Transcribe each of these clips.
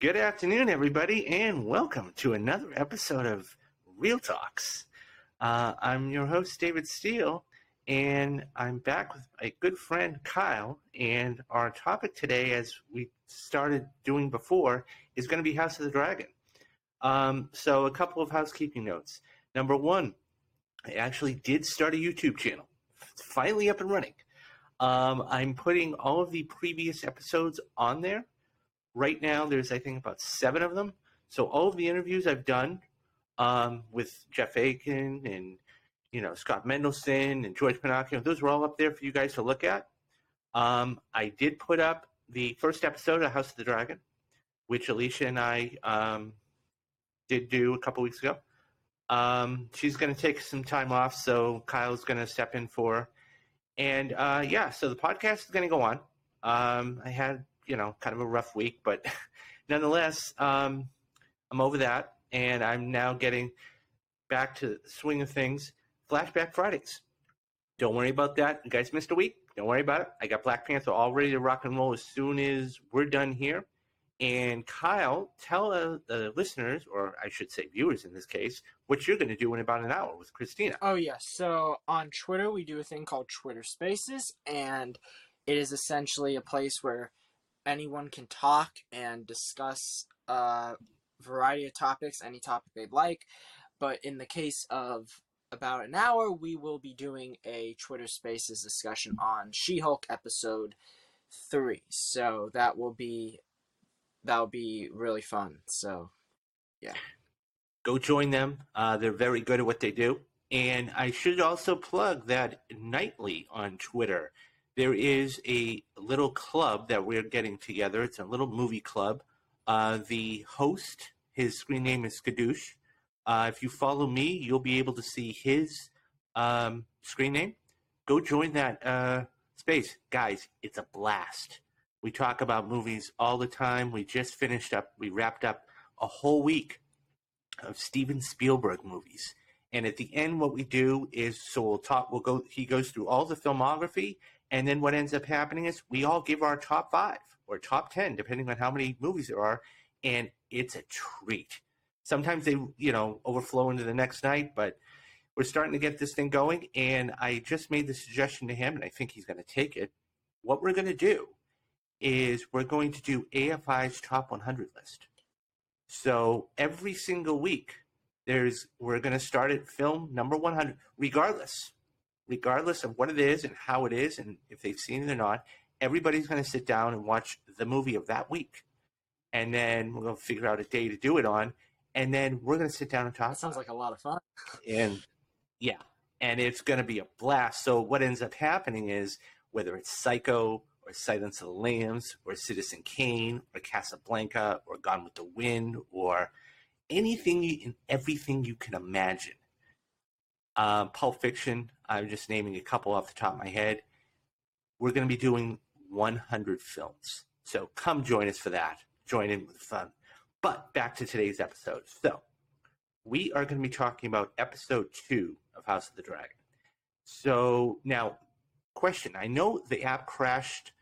Good afternoon, everybody, and welcome to another episode of Real Talks. I'm your host, David Steele, and I'm back with a good friend, Kyle. And our topic today, as we started doing before, is going to be House of the Dragon. So a couple of housekeeping notes. Number one, I actually did start a YouTube channel. It's finally up and running. I'm putting all of the previous episodes on there. Right now, there's, I think, about 7 of them. So all of the interviews I've done with Jeff Aiken and, Scott Mendelson and George Pinocchio, those were all up there for you guys to look at. I did put up the first episode of House of the Dragon, which Alicia and I did do a couple weeks ago. She's going to take some time off, so Kyle's going to step in for her. And, so the podcast is going to go on. I had kind of a rough week, but nonetheless, I'm over that, and I'm now getting back to the swing of things. Flashback Fridays. Don't worry about that. You guys missed a week. Don't worry about it. I got Black Panther all ready to rock and roll as soon as we're done here. And Kyle, tell the listeners, or I should say viewers in this case, what you're going to do in about an hour with Christina. Oh, yes. So on Twitter, we do a thing called Twitter Spaces, and it is essentially a place where anyone can talk and discuss a variety of topics, any topic they'd like. But in the case of about an hour, we will be doing a Twitter Spaces discussion on She-Hulk episode 3. So that'll be really fun. So, yeah. Go join them. They're very good at what they do. And I should also plug that nightly on Twitter, there is a little club that we're getting together. It's a little movie club. The host, his screen name is Skadoosh. If you follow me, you'll be able to see his screen name. Go join that space. Guys, it's a blast. We talk about movies all the time. We wrapped up a whole week of Steven Spielberg movies. And at the end, what we do is, he goes through all the filmography, and then what ends up happening is we all give our top 5 or top 10, depending on how many movies there are, and it's a treat. Sometimes they, overflow into the next night, but we're starting to get this thing going, and I just made the suggestion to him, and I think he's going to take it. What we're going to do is we're going to do AFI's top 100 list. So every single week, we're going to start at film number 100, regardless of what it is and how it is and if they've seen it or not. Everybody's going to sit down and watch the movie of that week. And then we're going to figure out a day to do it on. And then we're going to sit down and talk. That sounds like a lot of fun. And it's going to be a blast. So what ends up happening is, whether it's Psycho or Silence of the Lambs or Citizen Kane or Casablanca or Gone with the Wind or anything and everything you can imagine. Pulp Fiction, I'm just naming a couple off the top of my head. We're going to be doing 100 films. So come join us for that. Join in with the fun. But back to today's episode. So we are going to be talking about episode 2 of House of the Dragon. So now, question. I know the app crashed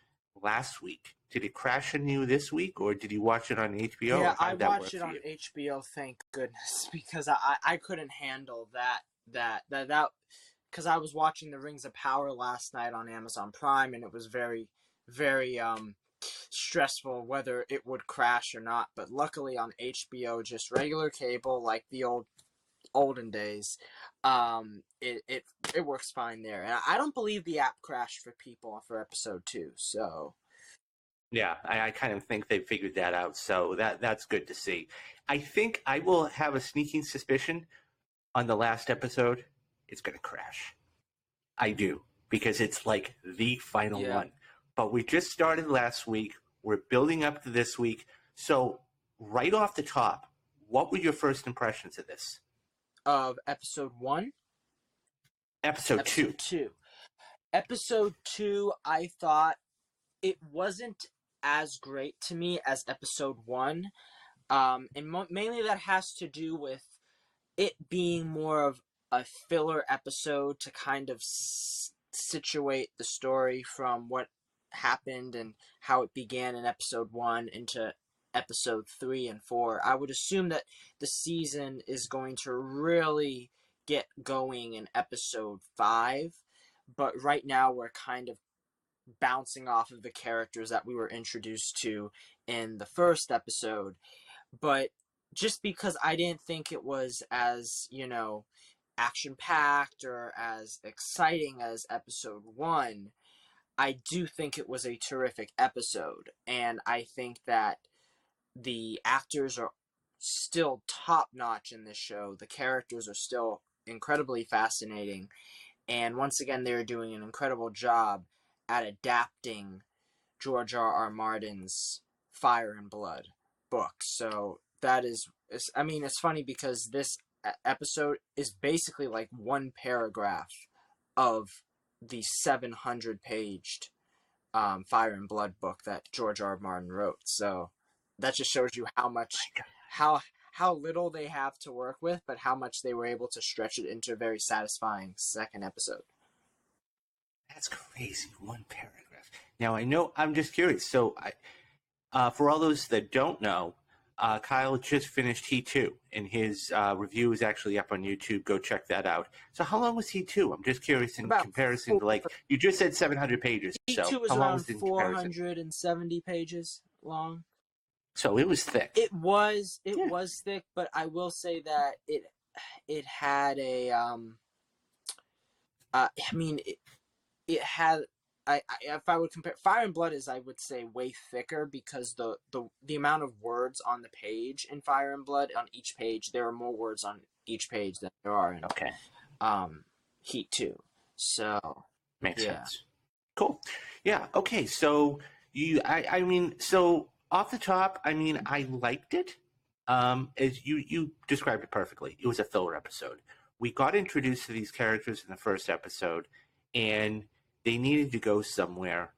last week. Did it crash on you this week, or did you watch it on HBO? Yeah, I watched it on HBO, thank goodness, because I couldn't handle that because I was watching The Rings of Power last night on Amazon Prime, and it was very, very stressful whether it would crash or not. But luckily on HBO, just regular cable like the olden days, it works fine there. And I don't believe the app crashed for people for episode 2, so. Yeah, I kind of think they figured that out, so that's good to see. I think I will have a sneaking suspicion on the last episode it's going to crash. I do, because it's like the final one. But we just started last week. We're building up to this week. So right off the top, what were your first impressions of this? Of episode 1? Episode 2. Episode 2, I thought it wasn't as great to me as episode 1. And mainly that has to do with it being more of a filler episode to kind of situate the story from what happened and how it began in episode 1 into episode 3 and 4. I would assume that the season is going to really get going in episode 5, but right now we're kind of bouncing off of the characters that we were introduced to in the first episode. But just because I didn't think it was as, action packed or as exciting as episode 1, I do think it was a terrific episode. And I think that the actors are still top notch in this show. The characters are still incredibly fascinating. And once again, they're doing an incredible job at adapting George R.R. Martin's Fire and Blood book. So that is, I mean, it's funny because this episode is basically like one paragraph of the 700-paged Fire and Blood book that George R. R. Martin wrote. So that just shows you how much, how little they have to work with, but how much they were able to stretch it into a very satisfying second episode. That's crazy. One paragraph. Now, I know, I'm just curious. So, for all those that don't know, Kyle just finished Heat 2, and his review is actually up on YouTube. Go check that out. So, how long was Heat 2? I'm just curious in comparison to, like, you just said 700 pages. Heat 2 was how long around was it in 470 pages long. So, it was thick. It was thick, but I will say that it had a it had if I would compare Fire and Blood is, I would say, way thicker because the amount of words on the page in Fire and Blood, on each page, there are more words on each page than there are in Heat 2. So makes sense. Cool. Yeah. Okay. So I mean, so off the top, I mean, I liked it. As you described it perfectly. It was a filler episode. We got introduced to these characters in the first episode, and they needed to go somewhere.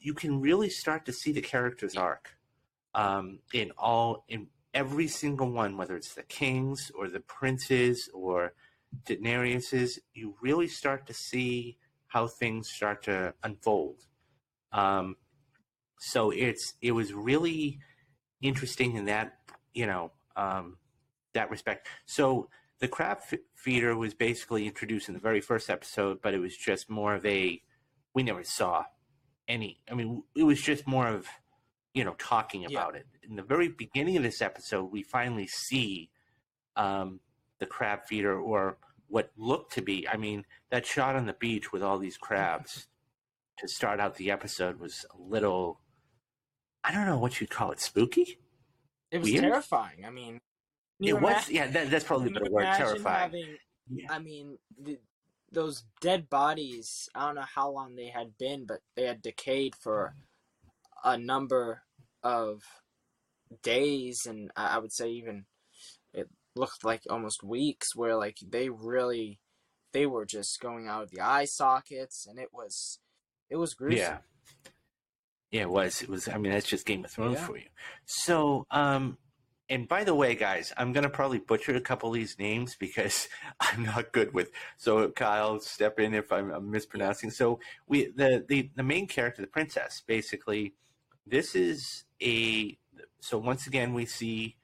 You can really start to see the character's arc in every single one, whether it's the kings or the princes or Daenerys's. You really start to see how things start to unfold. So it was really interesting in that that respect. So the crab feeder was basically introduced in the very first episode, but it was just more of we never saw any. I mean, it was just more of talking about it. In the very beginning of this episode, we finally see the crab feeder, or what looked to be. I mean, that shot on the beach with all these crabs to start out the episode was a little, I don't know what you'd call it, spooky? It was weird? Terrifying. I mean, it was, that's probably the better word, terrifying. I mean, those dead bodies, I don't know how long they had been, but they had decayed for a number of days, and I would say even it looked like almost weeks, where like they were just going out of the eye sockets, and it was gruesome. Yeah, it was. I mean, that's just Game of Thrones for you. So, and by the way, guys, I'm going to probably butcher a couple of these names because I'm not good with. So, Kyle, step in if I'm mispronouncing. So, the main character, the princess, basically, this is so once again, we see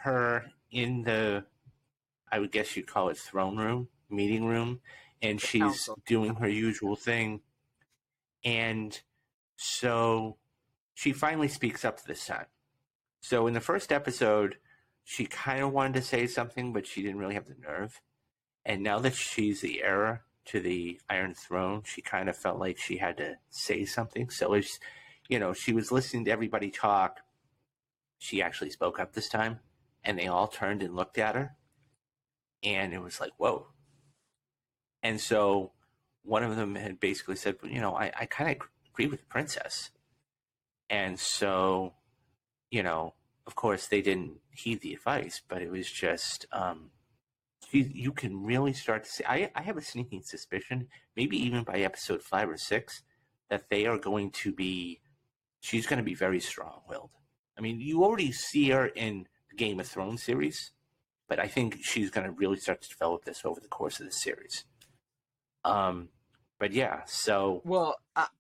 her in I would guess you'd call it throne room, meeting room, and she's doing her usual thing. And so she finally speaks up this time. So in the first episode, she kind of wanted to say something, but she didn't really have the nerve. And now that she's the heir to the Iron Throne, she kind of felt like she had to say something. So as she was listening to everybody talk, she actually spoke up this time, and they all turned and looked at her. And it was like, whoa. And so one of them had basically said, I kind of agree with the princess. And so, of course, they didn't heed the advice, but it was just, you can really start to see. I have a sneaking suspicion, maybe even by episode 5 or 6, that she's going to be very strong-willed. I mean, you already see her in the Game of Thrones series, but I think she's going to really start to develop this over the course of the series. But yeah, so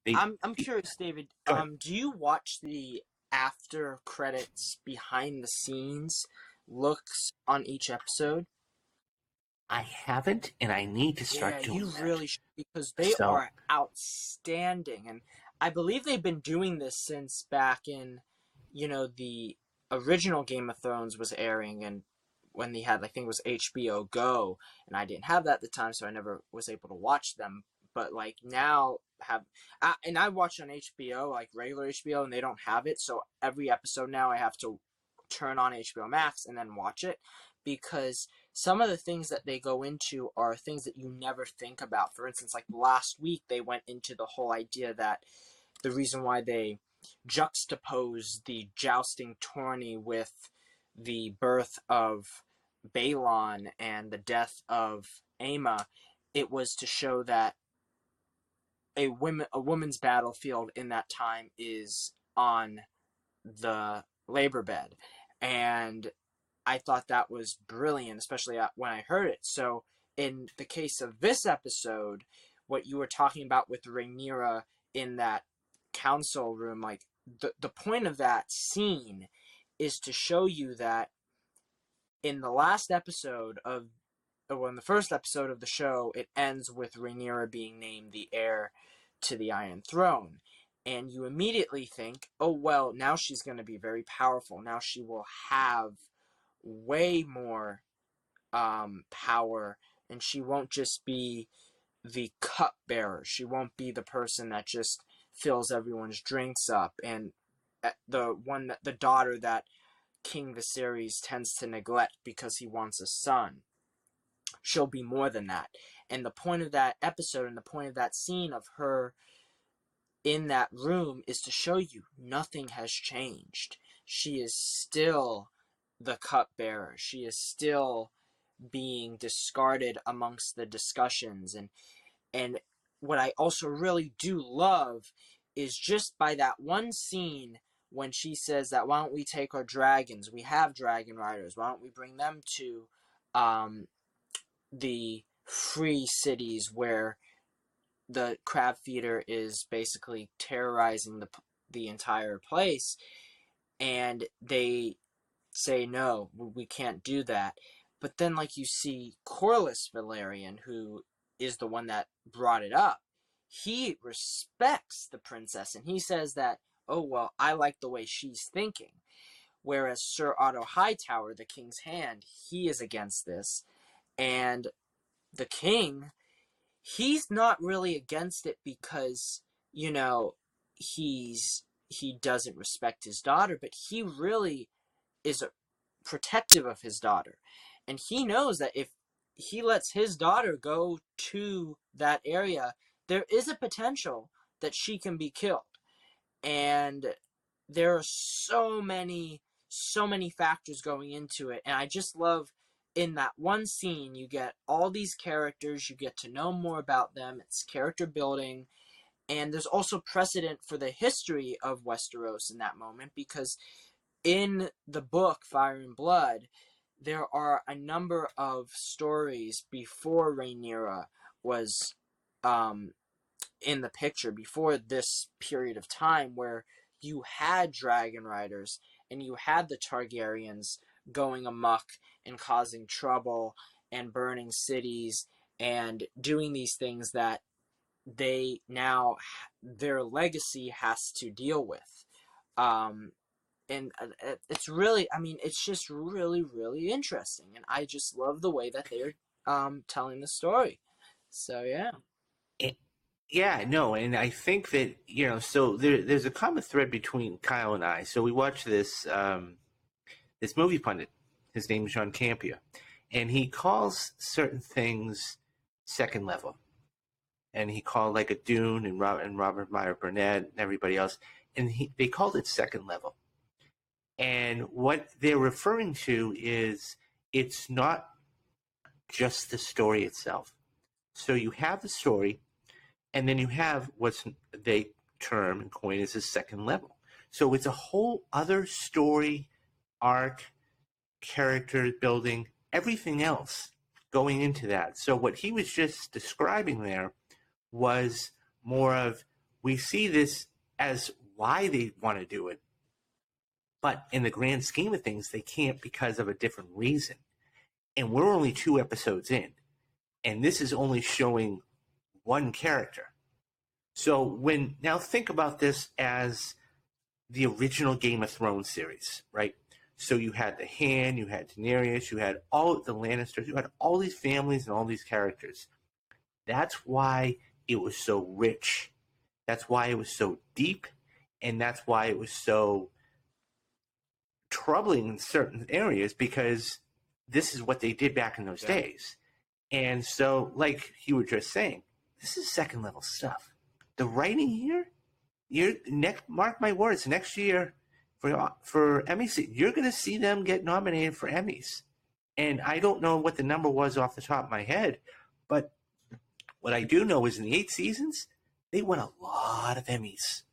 I'm curious, David. Do you watch the after credits behind the scenes looks on each episode? I haven't, and I need to Yeah, start you doing that. really should, because they So, are outstanding. And I believe they've been doing this since back in, the original Game of Thrones was airing, and when they had, I think it was HBO Go, and I didn't have that at the time, so I never was able to watch them. But like now and I watch on HBO, like regular HBO, and they don't have it. So every episode now I have to turn on HBO Max and then watch it, because some of the things that they go into are things that you never think about. For instance, like last week, they went into the whole idea that the reason why they juxtapose the jousting tourney with the birth of Balon and the death of Aemma, it was to show that a woman's battlefield in that time is on the labor bed. And I thought that was brilliant, especially when I heard it. So, in the case of this episode, what you were talking about with Rhaenyra in that council room, like the point of that scene is to show you that in the last episode of, well, in the first episode of the show, it ends with Rhaenyra being named the heir to the Iron Throne. And you immediately think, oh, well, now she's going to be very powerful. Now she will have way more power, and she won't just be the cupbearer. She won't be the person that just fills everyone's drinks up, and the daughter that King Viserys tends to neglect because he wants a son. She'll be more than that. And the point of that episode and the point of that scene of her in that room is to show you nothing has changed. She is still the cupbearer. She is still being discarded amongst the discussions. And what I also really do love is just by that one scene when she says that, why don't we take our dragons? We have dragon riders. Why don't we bring them to the free cities where the crab feeder is basically terrorizing the entire place? And they say, no, we can't do that. But then, like, you see Corlys Velaryon, who is the one that brought it up, he respects the princess, and he says that, oh, well, I like the way she's thinking. Whereas Sir Otto Hightower, the king's hand, he is against this. And the king, he's not really against it because, he doesn't respect his daughter, but he really is protective of his daughter. And he knows that if he lets his daughter go to that area, there is a potential that she can be killed. And there are so many factors going into it. And I just love in that one scene, you get all these characters, you get to know more about them, it's character building. And there's also precedent for the history of Westeros in that moment, because in the book Fire and Blood, there are a number of stories before Rhaenyra was in the picture, before this period of time, where you had dragon riders and you had the Targaryens going amok and causing trouble and burning cities and doing these things that they now, their legacy has to deal with. And it's really, I mean, it's just really, really interesting. And I just love the way that they're telling the story. So, yeah. it, yeah, no, and I think that, so there's a common thread between Kyle and I. So we watched this movie pundit. His name is John Campia, and he calls certain things second level. And he called like a Dune and Robert Meyer Burnett and everybody else, and they called it second level. And what they're referring to is it's not just the story itself. So you have the story, and then you have what they term and coin as a second level. So it's a whole other story, arc, character building, everything else going into that. So what he was just describing there was more of, we see this as why they want to do it, But in the grand scheme of things, they can't because of a different reason. And we're only 2 episodes in, and this is only showing one character. So now think about this as the original Game of Thrones series, right? So you had the Hand, you had Daenerys, you had all the Lannisters, you had all these families and all these characters. That's why it was so rich. That's why it was so deep, and that's why it was so troubling in certain areas, because this is what they did back in those days. And so, like you were just saying, this is second level stuff. The writing here, mark my words, next year for Emmys, you're going to see them get nominated for Emmys. And I don't know what the number was off the top of my head, but what I do know is in the 8 seasons, they won a lot of Emmys.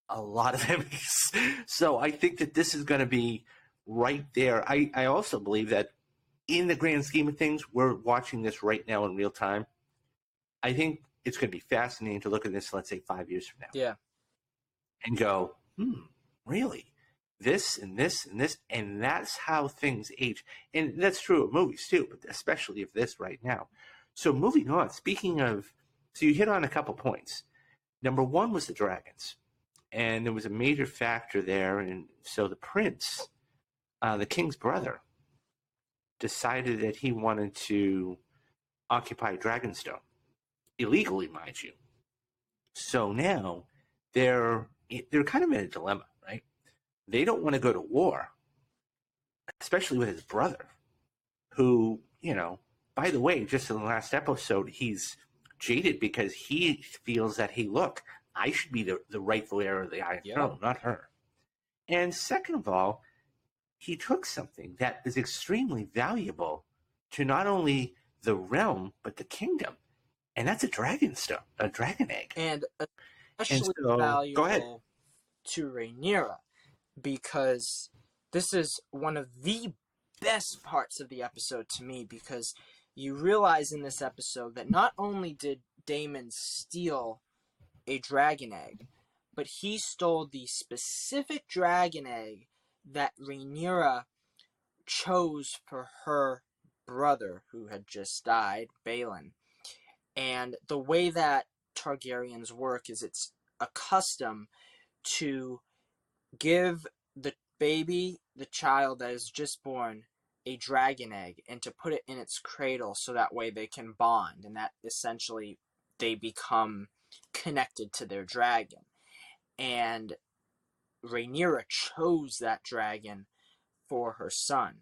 A lot of Emmys. So I think that this is going to be right there. I also believe that in the grand scheme of things, we're watching this right now in real time. I think it's going to be fascinating to look at this, let's say, 5 years from now. Yeah. And go, really? This and this and this. And that's how things age. And that's true of movies too, but especially of this right now. So moving on, speaking of, so you hit on a couple points. Number one was the dragons. And there was a major factor there. And so the prince, the king's brother, decided that he wanted to occupy Dragonstone. Illegally, mind you. So now they're kind of in a dilemma, right? They don't want to go to war, especially with his brother, who, by the way, just in the last episode, he's jaded because he feels that, hey, look, I should be the rightful heir of the Iron Throne, not her. And second of all, he took something that is extremely valuable to not only the realm, but the kingdom. And that's a dragon egg. And especially valuable to Rhaenyra, because this is one of the best parts of the episode to me, because you realize in this episode that not only did Daemon steal a dragon egg, but he stole the specific dragon egg that Rhaenyra chose for her brother who had just died, Balon. And the way that Targaryens work is it's a custom to give the baby, the child that is just born, a dragon egg and to put it in its cradle so that way they can bond, and that essentially they become connected to their dragon. And Rhaenyra chose that dragon for her son.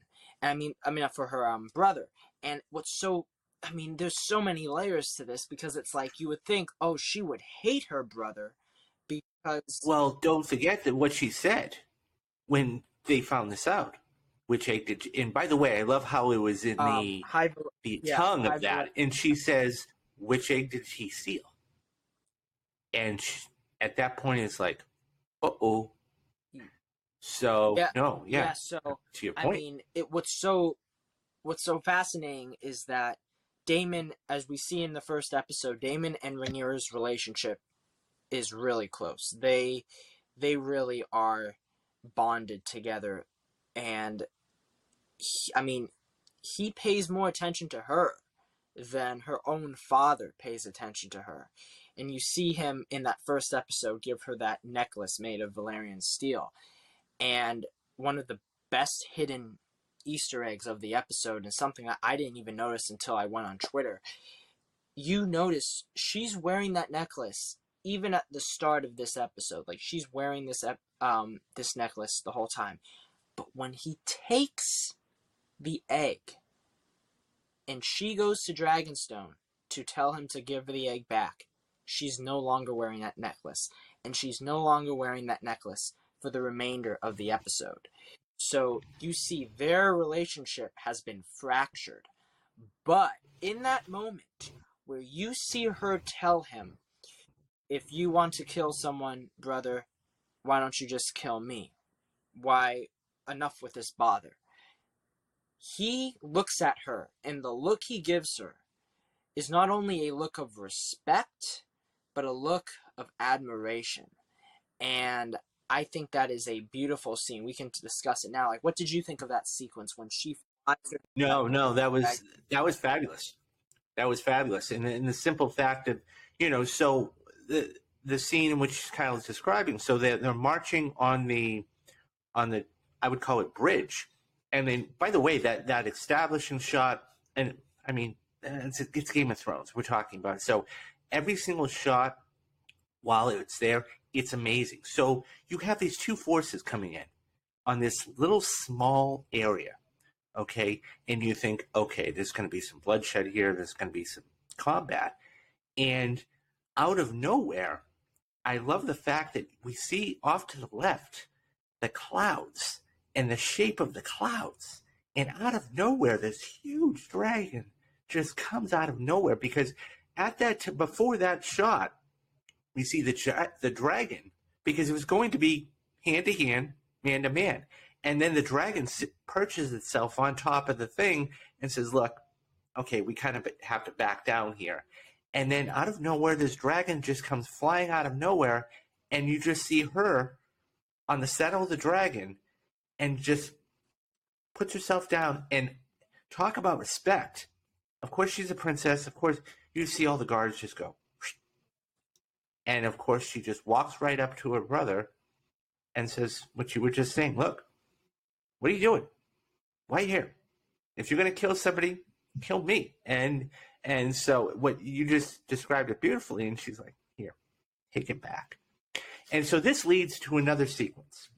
I mean for her brother. And there's so many layers to this, because it's like you would think, oh, she would hate her brother because... Well, don't forget that what she said when they found this out. Which egg did you... And by the way, I love how it was in the tongue of that. And she says, which egg did he steal? And at that point, it's like, uh-oh. So, so to your point. I mean, what's so fascinating is that Daemon, as we see in the first episode, Daemon and Rhaenyra's relationship is really close. They really are bonded together, and he pays more attention to her than her own father pays attention to her. And you see him in that first episode give her that necklace made of Valyrian steel. And one of the best hidden Easter eggs of the episode, and something that I didn't even notice until I went on Twitter, you notice she's wearing that necklace even at the start of this episode. Like, she's wearing this necklace the whole time. But when he takes the egg and she goes to Dragonstone to tell him to give her the egg back, she's no longer wearing that necklace. And she's no longer wearing that necklace for the remainder of the episode. So you see their relationship has been fractured. But in that moment where you see her tell him, if you want to kill someone, brother, why don't you just kill me? Why, enough with this bother. He looks at her, and the look he gives her is not only a look of respect, but a look of admiration. And I think that is a beautiful scene. We can discuss it now. Like, what did you think of that sequence when she flies through the No, that dragon? was fabulous. That was fabulous, and the simple fact of so the scene in which Kyle is describing, so they're marching on the I would call it bridge, and then by the way that establishing shot, and I mean it's Game of Thrones we're talking about, so every single shot while it's there, it's amazing. So you have these two forces coming in on this little small area, okay? And you think, okay, there's going to be some bloodshed here, there's going to be some combat. And out of nowhere, I love the fact that we see off to the left the clouds and the shape of the clouds. And out of nowhere, this huge dragon just comes out of nowhere, because before that shot, we see the dragon, because it was going to be hand to hand, man to man. And then the dragon perches itself on top of the thing and says, look, okay, we kind of have to back down here. And then out of nowhere, this dragon just comes flying out of nowhere, and you just see her on the saddle of the dragon and just puts herself down. And talk about respect. Of course, she's a princess. Of course, you see all the guards just go. And of course, she just walks right up to her brother and says what you were just saying. Look, what are you doing? Why are you here? If you're going to kill somebody, kill me. And so what you just described it beautifully. And she's like, here, take it back. And so this leads to another sequence,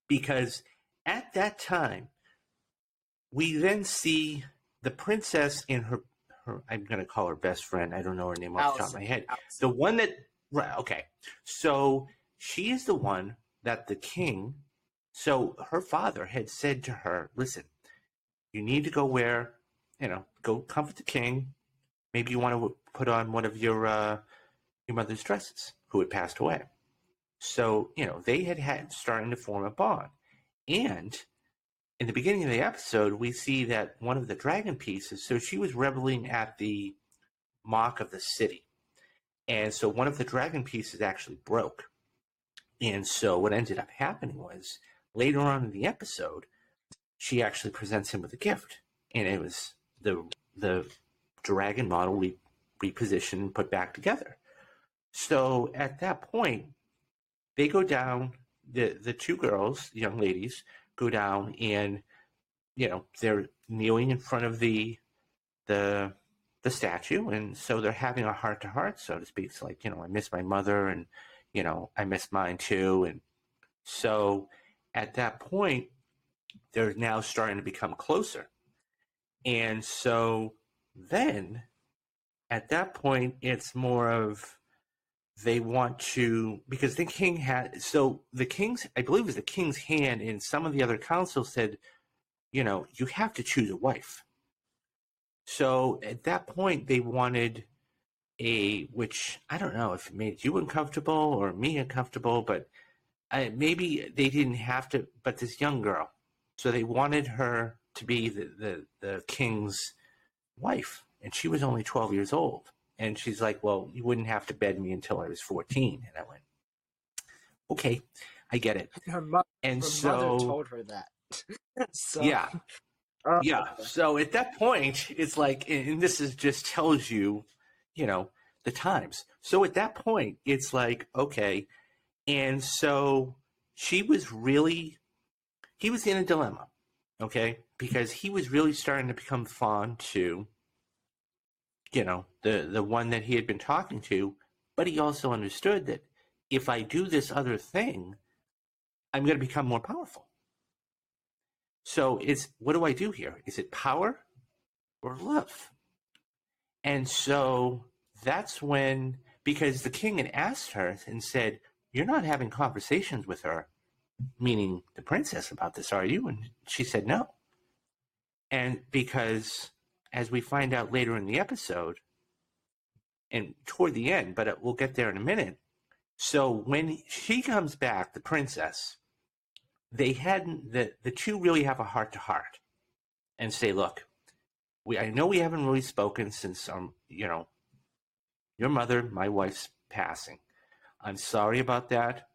because at that time, we then see the princess and her I'm going to call her best friend. I don't know her name off the top of my head. Allison. The one that, right, okay. So she is the one that the king, so her father had said to her, listen, you need to go go comfort the king. Maybe you want to put on one of your mother's dresses, who had passed away. So, they had starting to form a bond. And in the beginning of the episode, we see that one of the dragon pieces, so she was reveling at the mock of the city. And so one of the dragon pieces actually broke. And so what ended up happening was, later on in the episode, she actually presents him with a gift. And it was the dragon model repositioned and put back together. So at that point, they go down, the two girls, young ladies, go down, and they're kneeling in front of the statue, and so they're having a heart to heart, so to speak. It's like, I miss my mother, and I miss mine too. And so at that point, they're now starting to become closer. And so then at that point, it's more of, they want to, because the king had, so the king's, I believe it was the king's hand, and some of the other council said, you have to choose a wife. So at that point, they wanted which I don't know if it made you uncomfortable or me uncomfortable, but maybe they didn't have to, but this young girl. So they wanted her to be the king's wife, and she was only 12 years old. And she's like, well, you wouldn't have to bed me until I was 14. And I went, okay, I get it. Her mother told her that. So, yeah. Yeah. So at that point, it's like, and this is just tells you, the times. So at that point, it's like, okay. And so he was in a dilemma, okay? Because he was really starting to become fond to, the one that he had been talking to, but he also understood that if I do this other thing, I'm going to become more powerful. So what do I do here? Is it power or love? And so that's when, because the king had asked her and said, you're not having conversations with her, meaning the princess, about this, are you? And she said no. And because, as we find out later in the episode, and toward the end, but we'll get there in a minute. So when she comes back, the princess, they hadn't, the two really have a heart to heart and say, look, I know we haven't really spoken since, your mother, my wife's passing. I'm sorry about that.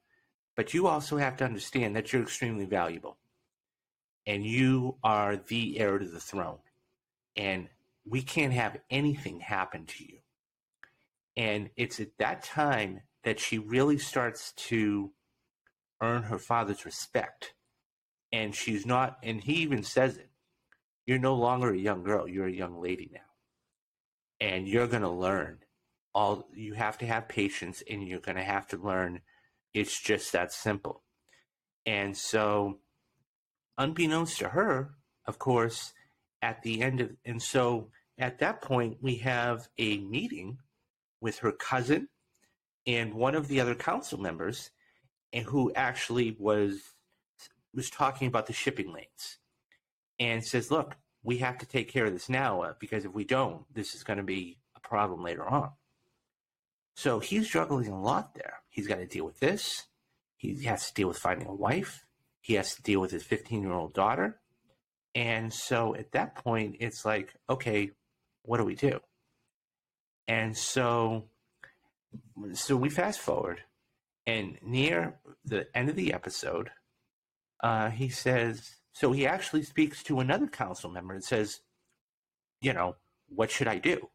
but you also have to understand that you're extremely valuable and you are the heir to the throne. And we can't have anything happen to you. And it's at that time that she really starts to earn her father's respect. And she's not, and he even says it, you're no longer a young girl, you're a young lady now. And you're going to learn. You have to have patience and you're going to have to learn. It's just that simple. And so, unbeknownst to her, of course, and so at that point, we have a meeting with her cousin and one of the other council members, and who actually was talking about the shipping lanes, and says, "Look, we have to take care of this now because if we don't, this is going to be a problem later on." So he's juggling a lot there. He's got to deal with this. He has to deal with finding a wife. He has to deal with his 15-year-old daughter. And so at that point, it's like, okay, what do we do? And so we fast forward, and near the end of the episode, he says, so he actually speaks to another council member and says, what should I do?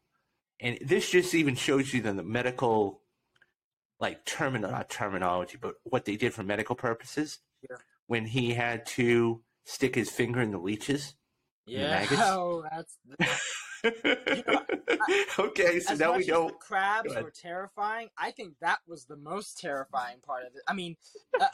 And this just even shows you the medical, like not terminology, but what they did for medical purposes. Yeah. When he had to stick his finger in the leeches, in the maggots. Oh, that's okay. So now we know the crabs were terrifying. I think that was the most terrifying part of it. I mean,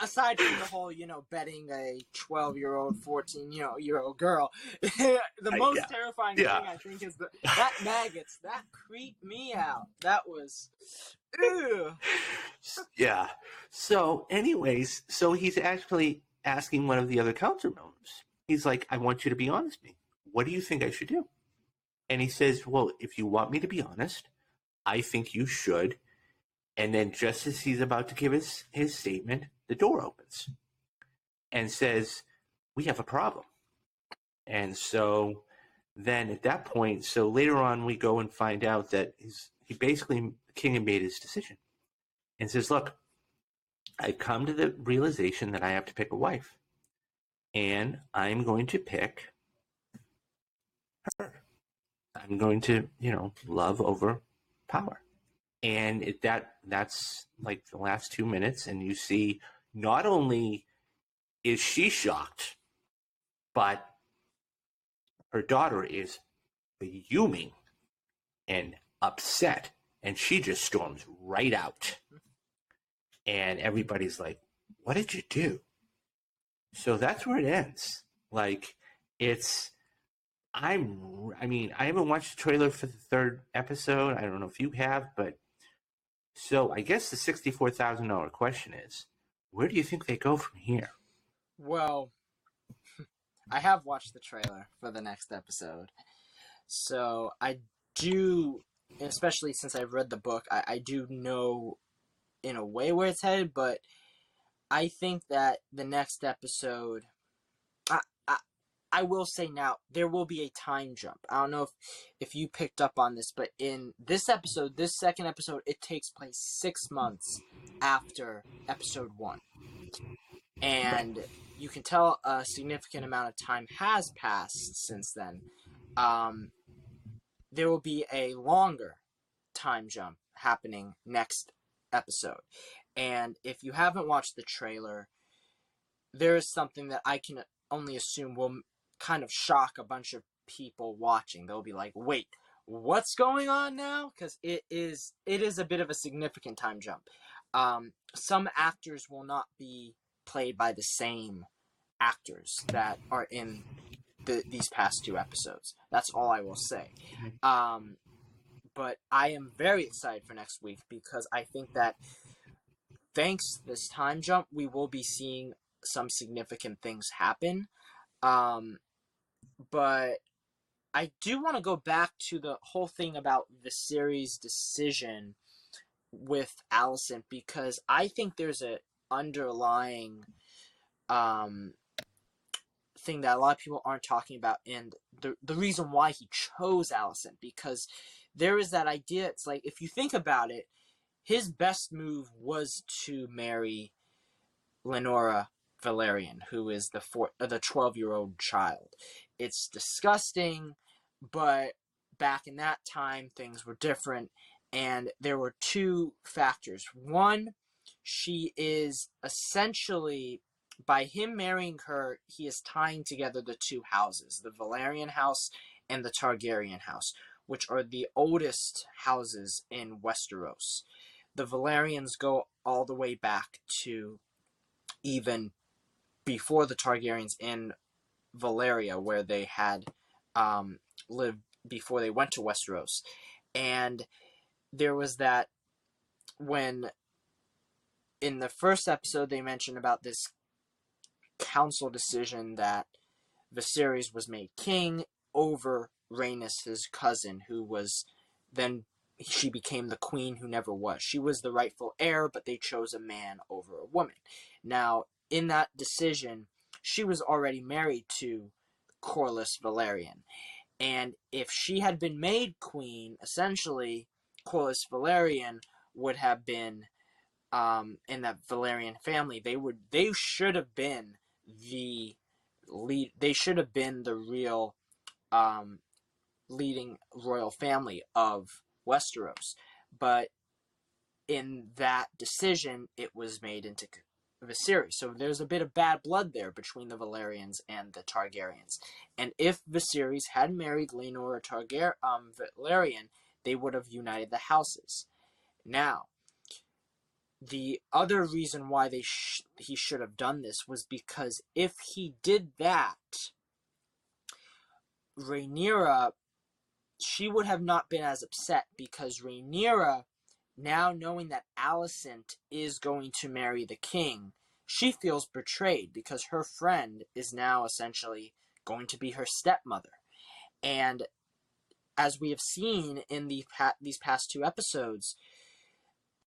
aside from the whole, betting a 12-year-old, 14-year-old girl, the most terrifying thing I think is that maggots. That creeped me out. That was, ew. Yeah. So, anyways, he's actually asking one of the other council members. He's like, "I want you to be honest with me. What do you think I should do?" And he says, "Well, if you want me to be honest, I think you should." And then just as he's about to give his statement, the door opens and says, "We have a problem." And so then at that point, so later on we go and find out that the king had made his decision and says, "Look, I've come to the realization that I have to pick a wife. And I'm going to pick her. I'm going to, love over power." And that's like the last 2 minutes, and you see not only is she shocked, but her daughter is fuming and upset, and she just storms right out. And everybody's like, "What did you do?" So that's where it ends. Like, I haven't watched the trailer for the third episode. I don't know if you have, but so I guess the $64,000 question is, where do you think they go from here? Well, I have watched the trailer for the next episode. So I do, especially since I've read the book, I do know in a way where it's headed, but I think that the next episode, I will say now, there will be a time jump. I don't know if you picked up on this, but in this episode, this second episode, it takes place 6 months after episode 1. And you can tell a significant amount of time has passed since then. There will be a longer time jump happening next episode. And if you haven't watched the trailer, there is something that I can only assume will kind of shock a bunch of people watching. They'll be like, "Wait, what's going on now?" Because it is a bit of a significant time jump. Some actors will not be played by the same actors that are in these past 2 episodes. That's all I will say. But I am very excited for next week because I think that thanks to this time jump, we will be seeing some significant things happen. But I do want to go back to the whole thing about the series decision with Allison, because I think there's a underlying thing that a lot of people aren't talking about, and the reason why he chose Allison, because there is that idea. It's like, if you think about it, his best move was to marry Lenora Valerian, who is the 12-year-old child. It's disgusting, but back in that time, things were different, and there were two factors. One, she is essentially, by him marrying her, he is tying together the two houses, the Valerian house and the Targaryen house, which are the oldest houses in Westeros. The Valerians go all the way back to even before the Targaryens in Valeria, where they had lived before they went to Westeros. And there was that when in the first episode they mentioned about this council decision that Viserys was made king over Rhaenys, his cousin, who was then she became the queen who never was. She was the rightful heir, but they chose a man over a woman. Now, in that decision, she was already married to Corlys Valerian. And if she had been made queen, essentially, Corlys Valerian would have been in that Valerian family. They should have been the lead. They should have been the real leading royal family of Westeros. But in that decision, it was made into Viserys. So there's a bit of bad blood there between the Valerians and the Targaryens. And if Viserys had married Laenor Valerian, they would have united the houses. Now, the other reason why he should have done this was because if he did that, Rhaenyra, she would have not been as upset, because Rhaenyra, now knowing that Alicent is going to marry the king, she feels betrayed because her friend is now essentially going to be her stepmother. And as we have seen in these past two episodes,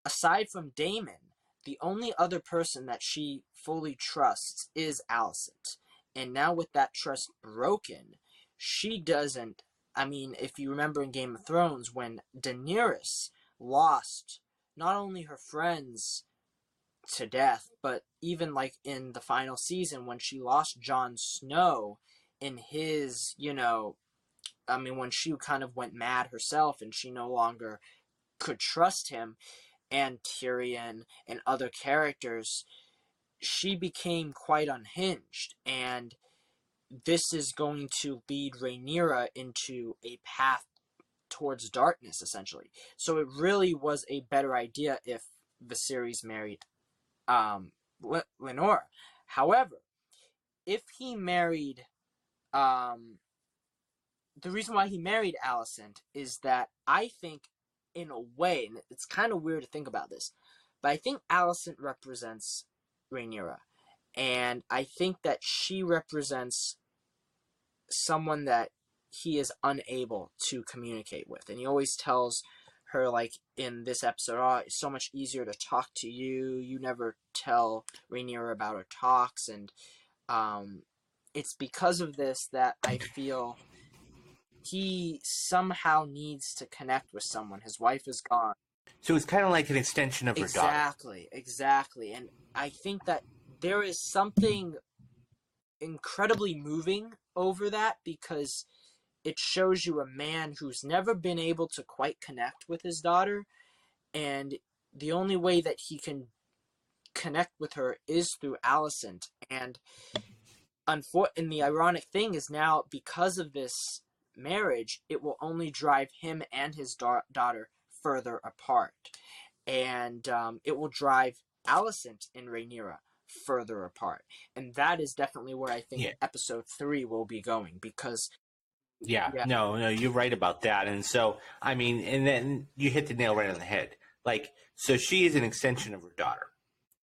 aside from Daemon, the only other person that she fully trusts is Alicent. And now with that trust broken, she doesn't... I mean, if you remember in Game of Thrones, when Daenerys lost not only her friends to death, but even like in the final season when she lost Jon Snow in his, when she kind of went mad herself and she no longer could trust him, and Tyrion and other characters, she became quite unhinged. And this is going to lead Rhaenyra into a path towards darkness, essentially. So it really was a better idea if Viserys married Lenora. However, if he married... the reason why he married Alicent is that I think, in a way, and it's kind of weird to think about this, but I think Alicent represents Rhaenyra. And I think that she represents someone that he is unable to communicate with. And he always tells her, like in this episode, oh, it's so much easier to talk to you. You never tell Rhaenyra about her talks. And it's because of this that I feel he somehow needs to connect with someone. His wife is gone. So it's kind of like an extension of her daughter. Exactly. And I think that there is something incredibly moving over that, because it shows you a man who's never been able to quite connect with his daughter, and the only way that he can connect with her is through Alicent. And the ironic thing is, now because of this marriage, it will only drive him and his daughter further apart, and it will drive Alicent and Rhaenyra further apart. And that is definitely where I think episode 3 will be going, because no, you're right about that. And so, I mean, and then you hit the nail right on the head. Like, so she is an extension of her daughter.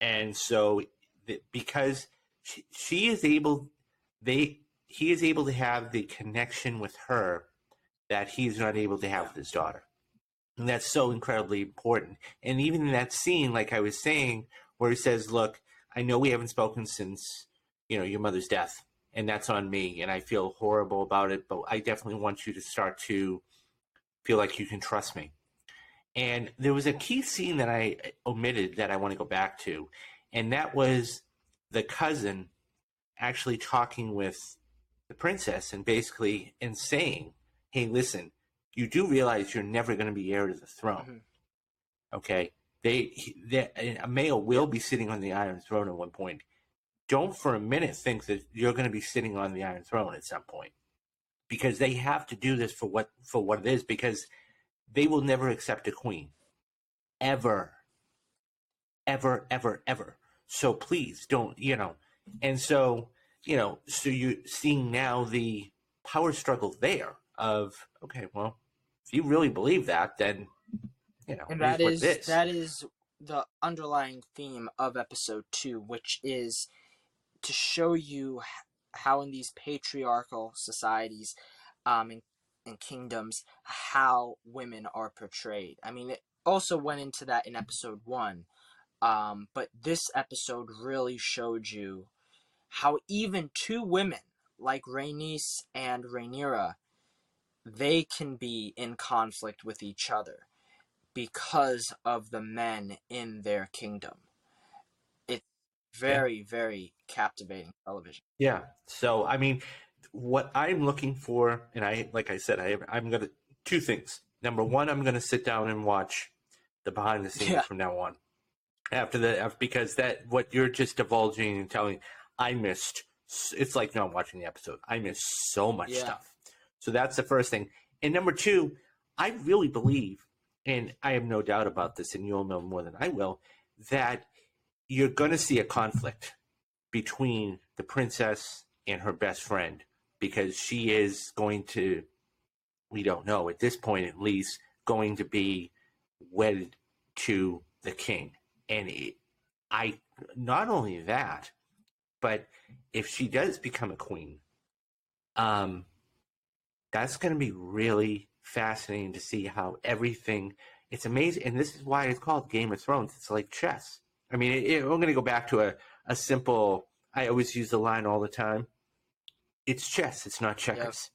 And so, because he is able to have the connection with her that he's not able to have with his daughter. And that's so incredibly important. And even in that scene, like I was saying, where he says, look, I know we haven't spoken since, your mother's death, and that's on me, and I feel horrible about it, but I definitely want you to start to feel like you can trust me. And there was a key scene that I omitted that I want to go back to, and that was the cousin actually talking with the princess and basically saying, hey, listen, you do realize you're never going to be heir to the throne. Okay? A male will be sitting on the Iron Throne at one point. Don't for a minute think that you're going to be sitting on the Iron Throne at some point, because they have to do this for what it is, because they will never accept a queen, ever, ever, ever, ever. So please don't, and so, so you're seeing now the power struggle there of, okay, well, if you really believe that, then, And it is what it is. that is the underlying theme of episode 2, which is to show you how in these patriarchal societies, and kingdoms, how women are portrayed. I mean, it also went into that in episode 1, but this episode really showed you how even two women like Rhaenys and Rhaenyra, they can be in conflict with each other because of the men in their kingdom. It's very, very captivating television. Yeah. So, I mean, what I'm looking for, and like I said, I'm going to, two things. Number one, I'm going to sit down and watch the behind the scenes from now on. Because what you're just divulging and telling, I missed, it's like not watching the episode. I missed so much stuff. So that's the first thing. And number two, I really believe, and I have no doubt about this, and you'll know more than I will, that you're going to see a conflict between the princess and her best friend, because she is going to, we don't know at this point at least, going to be wedded to the king. And not only that, but if she does become a queen, that's going to be really fascinating to see how everything, it's amazing. And this is why it's called Game of Thrones. It's like chess. I mean, we're going to go back to a simple, I always use the line all the time. It's chess. It's not checkers.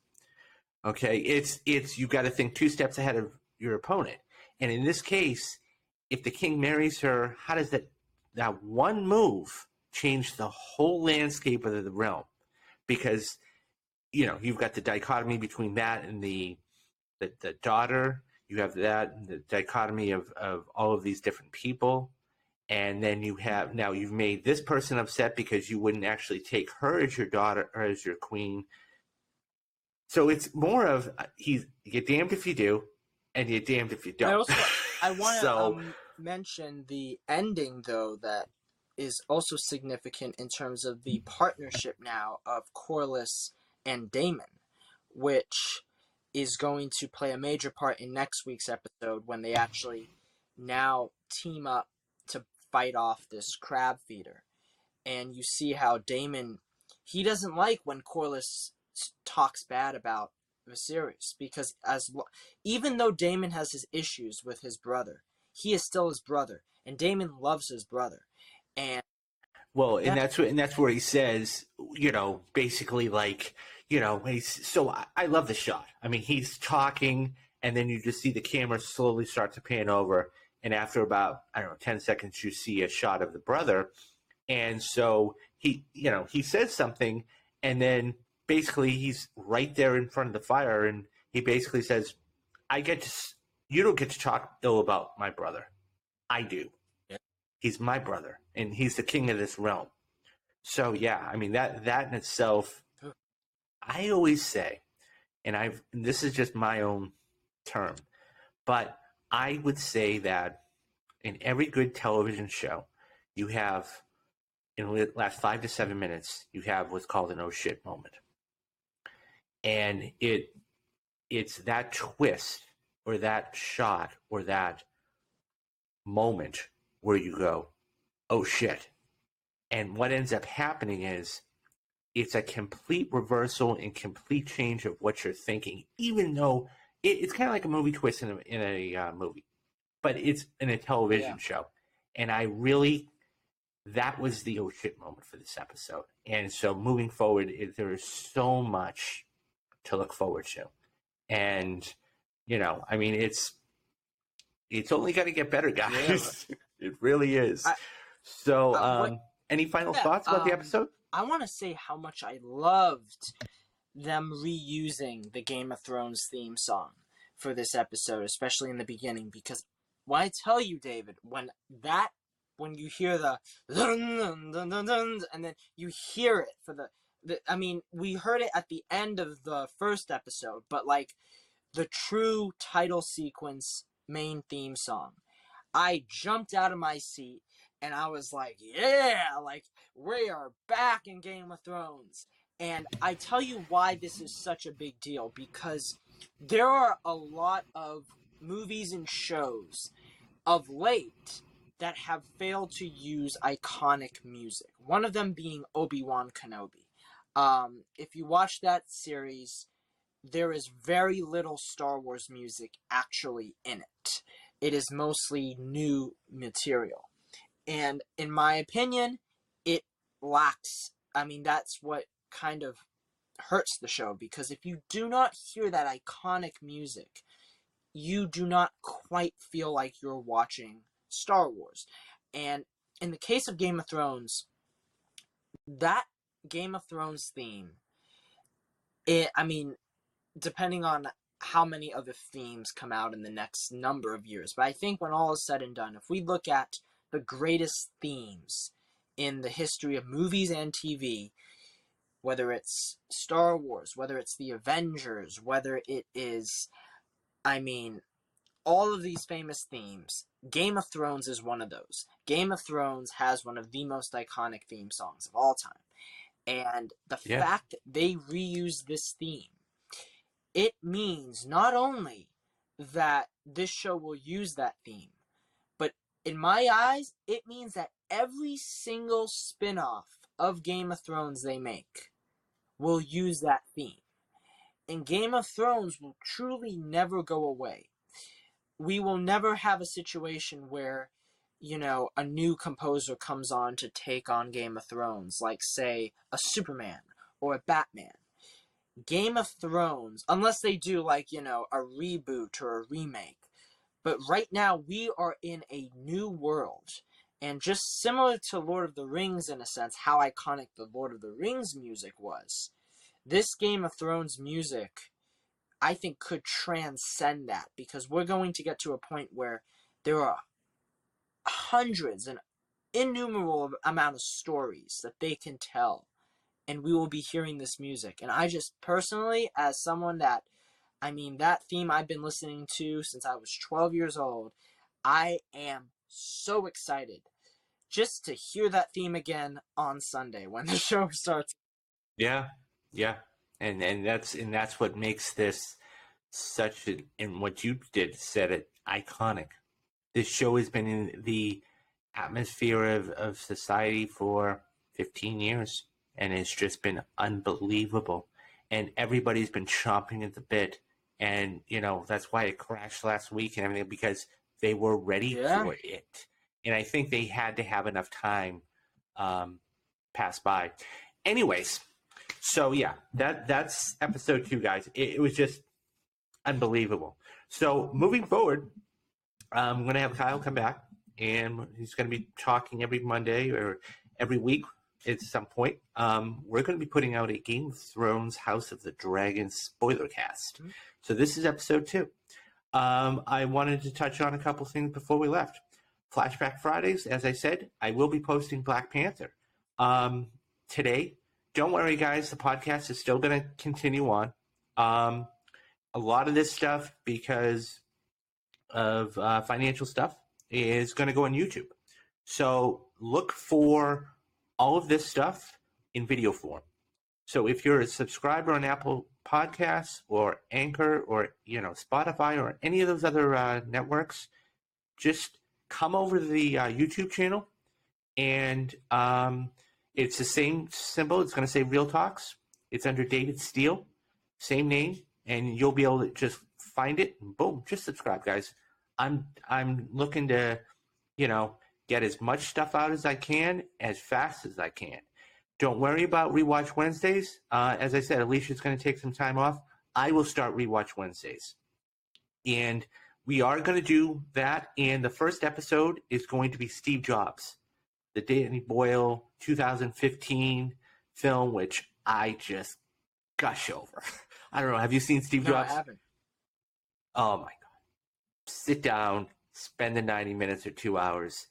Yep. Okay. It's, you got to think 2 steps ahead of your opponent. And in this case, if the king marries her, how does that one move change the whole landscape of the realm? Because, you've got the dichotomy between that and the daughter. You have that, the dichotomy of all of these different people. And then you've made this person upset because you wouldn't actually take her as your daughter or as your queen. So it's more of, you're damned if you do, and you're damned if you don't. I want to mention the ending, though, that is also significant in terms of the partnership now of Corlys and Daemon, which is going to play a major part in next week's episode, when they actually now team up to fight off this crab feeder. And you see how Daemon, he doesn't like when Corlys talks bad about Viserys, because even though Daemon has his issues with his brother, he is still his brother, and Daemon loves his brother. And that's where he says, basically, like, so I love the shot. I mean, he's talking, and then you just see the camera slowly start to pan over, and after about, 10 seconds, you see a shot of the brother. And so he says something, and then basically he's right there in front of the fire, and he basically says, you don't get to talk ill about my brother. I do. Yeah. He's my brother, and he's the king of this realm. So yeah, I mean, that in itself, I always say, and this is just my own term, but I would say that in every good television show, you have, in the last 5 to 7 minutes, you have what's called an oh shit moment. And it's that twist or that shot or that moment where you go, oh shit. And what ends up happening is it's a complete reversal and complete change of what you're thinking, even though it's kind of like a movie twist in a movie, but it's in a television show. And that was the oh shit moment for this episode. And so moving forward, there is so much to look forward to. And, I mean, it's only going to get better, guys. Yeah. It really is. Any final Yeah, thoughts about the episode? I want to say how much I loved them reusing the Game of Thrones theme song for this episode, especially in the beginning, because when I tell you, David, when you hear the dun, dun, dun, dun, dun, and then you hear it for I mean, we heard it at the end of the first episode, but like the true title sequence main theme song, I jumped out of my seat and I was like, yeah, like we are back in Game of Thrones. And I tell you why this is such a big deal, because there are a lot of movies and shows of late that have failed to use iconic music. One of them being Obi-Wan Kenobi. If you watch that series, there is very little Star Wars music actually in it. It is mostly new material. And in my opinion, it lacks. I mean, that's what kind of hurts the show, because if you do not hear that iconic music, you do not quite feel like you're watching Star Wars. And in the case of Game of Thrones, that Game of Thrones theme, I mean, depending on how many other themes come out in the next number of years. But I think when all is said and done, if we look at the greatest themes in the history of movies and TV, whether it's Star Wars, whether it's the Avengers, whether it is, I mean, all of these famous themes, Game of Thrones is one of those. Game of Thrones has one of the most iconic theme songs of all time. And the fact that they reuse this theme, it means not only that this show will use that theme, but in my eyes, it means that every single spin-off of Game of Thrones they make will use that theme. And Game of Thrones will truly never go away. We will never have a situation where, you know, a new composer comes on to take on Game of Thrones, like, say, a Superman or a Batman. Game of Thrones, unless they do, like, you know, a reboot or a remake. But right now, we are in a new world. And just similar to Lord of the Rings, in a sense, how iconic the Lord of the Rings music was, this Game of Thrones music, I think, could transcend that, because we're going to get to a point where there are hundreds and innumerable amount of stories that they can tell, and we will be hearing this music. And I just personally, as someone that, I mean, that theme I've been listening to since I was 12 years old, I am so excited just to hear that theme again on Sunday when the show starts. Yeah, yeah, and that's what makes this such an, and what you said it, iconic. This show has been in the atmosphere of society for 15 years, and it's just been unbelievable. And everybody's been chomping at the bit, and you know that's why it crashed last week and everything, because they were ready for it, and I think they had to have enough time pass by. Anyways, so yeah, that's episode 2, guys. It was just unbelievable. So moving forward, I'm going to have Kyle come back, and he's going to be talking every Monday or every week at some point. We're going to be putting out a Game of Thrones House of the Dragon spoiler cast. Mm-hmm. So this is episode 2. I wanted to touch on a couple things before we left. Flashback Fridays, as I said, I will be posting Black Panther today. Don't worry, guys. The podcast is still going to continue on. A lot of this stuff, because of financial stuff, is going to go on YouTube. So look for all of this stuff in video form. So if you're a subscriber on Apple Podcasts or Anchor or, you know, Spotify or any of those other networks, just come over to the YouTube channel, and it's the same symbol. It's going to say Real Talks. It's under David Steele, same name, and you'll be able to just find it and boom, just subscribe, guys. I'm looking to, you know, get as much stuff out as I can, as fast as I can. Don't worry about Rewatch Wednesdays. As I said, Alicia's going to take some time off. I will start Rewatch Wednesdays. And we are going to do that. And the first episode is going to be Steve Jobs. the Danny Boyle 2015 film, which I just gush over. I don't know. Have you seen Steve Jobs? No, I haven't. Oh my God. Sit down, spend the 90 minutes or 2 hours.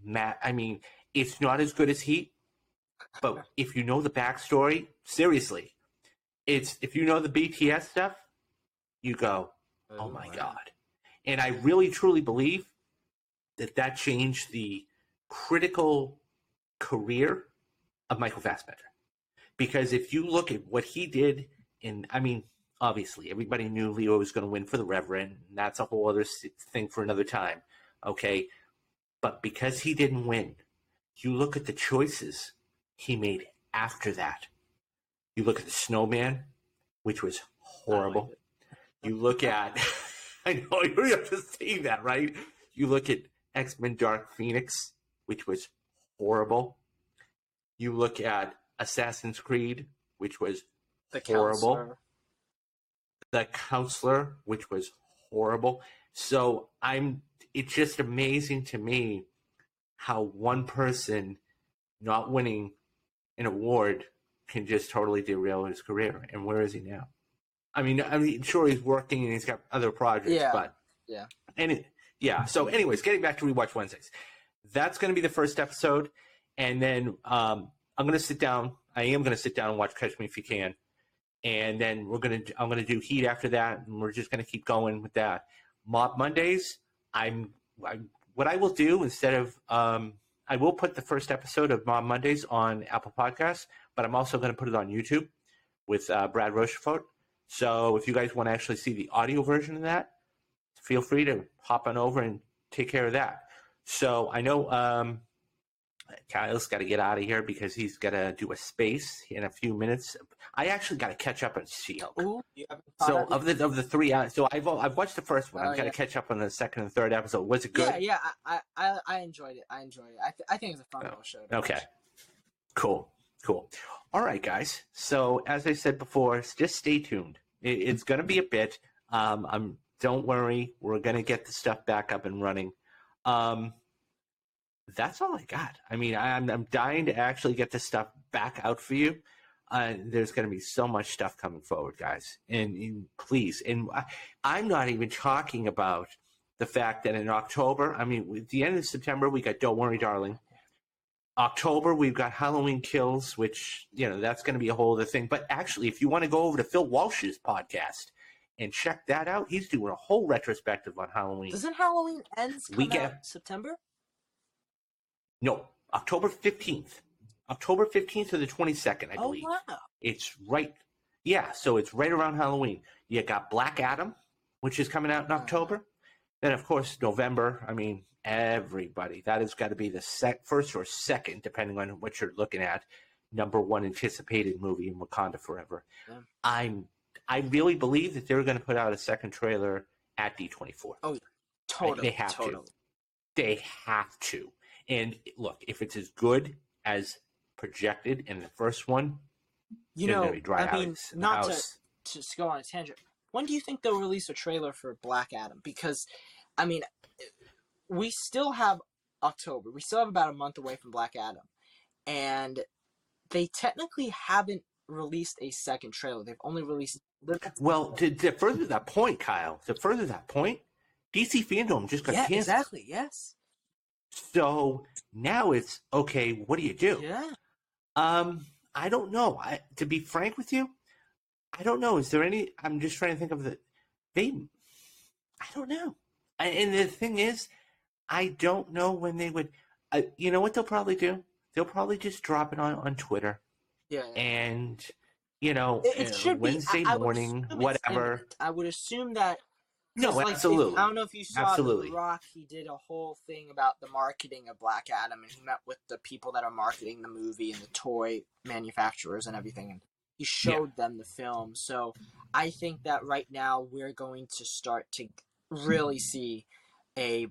Matt, I mean, it's not as good as Heat, but if you know the backstory, seriously, if you know the BTS stuff, you go, oh my God. And I really truly believe that changed the critical career of Michael Fassbender. Because if you look at what he did, I mean, obviously, everybody knew Leo was going to win for the Reverend, and that's a whole other thing for another time, okay? But because he didn't win, you look at the choices he made after that. You look at the Snowman, which was horrible. You look at, I know you have to say that, right? You look at X-Men Dark Phoenix, which was horrible. You look at Assassin's Creed, which was horrible. Counselor. The Counselor, which was horrible. So it's just amazing to me how one person not winning an award can just totally derail his career. And where is he now? I mean, sure, he's working and he's got other projects, but So, anyways, getting back to Rewatch Wednesdays, that's going to be the first episode, and then I'm going to sit down. I am going to sit down and watch Catch Me If You Can, and then I'm going to do Heat after that, and we're just going to keep going with that. Mob Mondays, what I will do instead of I will put the first episode of Mob Mondays on Apple Podcasts, but I'm also going to put it on YouTube with Brad Rochefort. So if you guys want to actually see the audio version of that, feel free to hop on over and take care of that. So I know Kyle's got to get out of here because he's got to do a space in a few minutes. I actually got to catch up on She-Hulk. So of the three, so I've watched the first one. I've got to catch up on the second and third episode. Was it good? Yeah. I enjoyed it. I think it's a fun little show. Okay. Cool. All right, guys. So as I said before, just stay tuned. It's going to be a bit. Don't worry. We're going to get the stuff back up and running. That's all I got. I mean, I'm dying to actually get this stuff back out for you. There's going to be so much stuff coming forward, guys. And please, and I'm not even talking about the fact that in October, I mean, at the end of September, we got Don't Worry, Darling. October, we've got Halloween Kills, which, that's going to be a whole other thing. But actually, if you want to go over to Phil Walsh's podcast and check that out, he's doing a whole retrospective on Halloween. Doesn't Halloween Ends come out September? No, October 15th. October 15th to the 22nd, I believe. Oh, wow. It's right. Yeah, so it's right around Halloween. You got Black Adam, which is coming out in October. Then, of course, November. I mean, everybody. That has got to be the first or second, depending on what you're looking at, number one anticipated movie in Wakanda Forever. Yeah. I really believe that they're going to put out a second trailer at D24. Oh, totally. They have to. They have to. And look, if it's as good as projected in the first one, not to go on a tangent. When do you think they'll release a trailer for Black Adam? Because, I mean, we still have October. We still have about a month away from Black Adam. And they technically haven't released a second trailer. They've only released... Well, to further that point, Kyle, DC Fandom just got canceled. Exactly, yes. So now it's, okay, what do you do? Yeah. I don't know. To be frank with you, I don't know. Is there any... I'm just trying to think of I don't know. And the thing is, I don't know when they would... you know what they'll probably do? They'll probably just drop it on Twitter. Yeah. And, it should Wednesday morning, whatever. I would assume that... No, absolutely. I don't know if you saw The Rock. He did a whole thing about the marketing of Black Adam, and he met with the people that are marketing the movie and the toy manufacturers and everything, and he showed them the film. So I think that right now we're going to start to really see a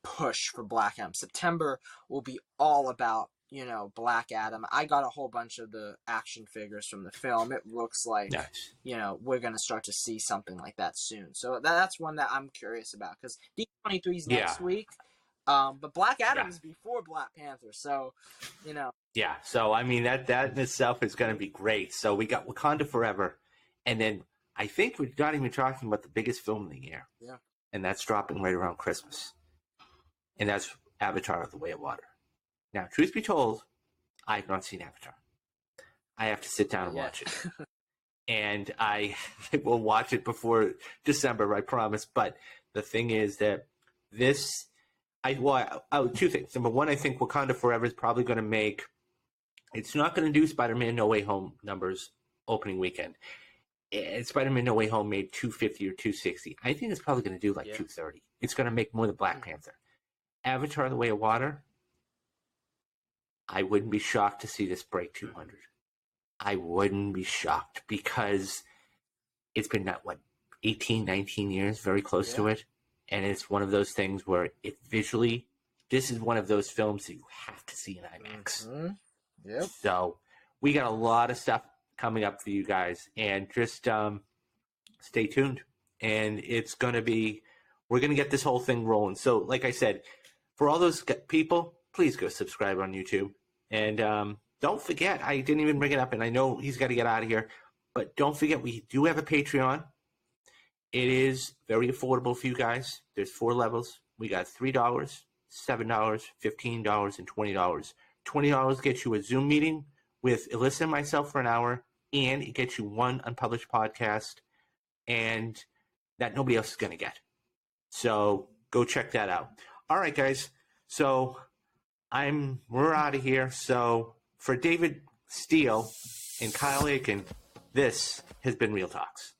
push for Black Adam. September will be all about, Black Adam. I got a whole bunch of the action figures from the film. It looks like, we're going to start to see something like that soon. So that's one that I'm curious about, because D23 is next week. But Black Adam is before Black Panther, so Yeah, so I mean that in itself is going to be great. So we got Wakanda Forever, and then I think we're not even talking about the biggest film of the year. Yeah. And that's dropping right around Christmas. And that's Avatar: The Way of Water. Now, truth be told, I have not seen Avatar. I have to sit down and watch it. And I will watch it before December, I promise. But the thing is that two things. Number one, I think Wakanda Forever is probably going to make. It's not going to do Spider-Man No Way Home numbers opening weekend. Spider-Man No Way Home made 250 or 260. I think it's probably going to do like 230. It's going to make more than Black Panther. Avatar: The Way of Water, I wouldn't be shocked to see this break 200. I wouldn't be shocked because it's been, 18, 19 years, very close to it. And it's one of those things where this is one of those films that you have to see in IMAX. Mm-hmm. Yep. So we got a lot of stuff coming up for you guys, and just stay tuned. And we're going to get this whole thing rolling. So like I said, for all those people, please go subscribe on YouTube. And don't forget, I didn't even bring it up, and I know he's got to get out of here, but don't forget, we do have a Patreon. It is very affordable for you guys. There's 4 levels. We got $3, $7, $15, and $20. $20 gets you a Zoom meeting with Alyssa and myself for an hour, and it gets you 1 unpublished podcast, and that nobody else is going to get. So go check that out. All right, guys. So we're out of here. So for David Steele and Kyle Aiken, this has been Real Talks.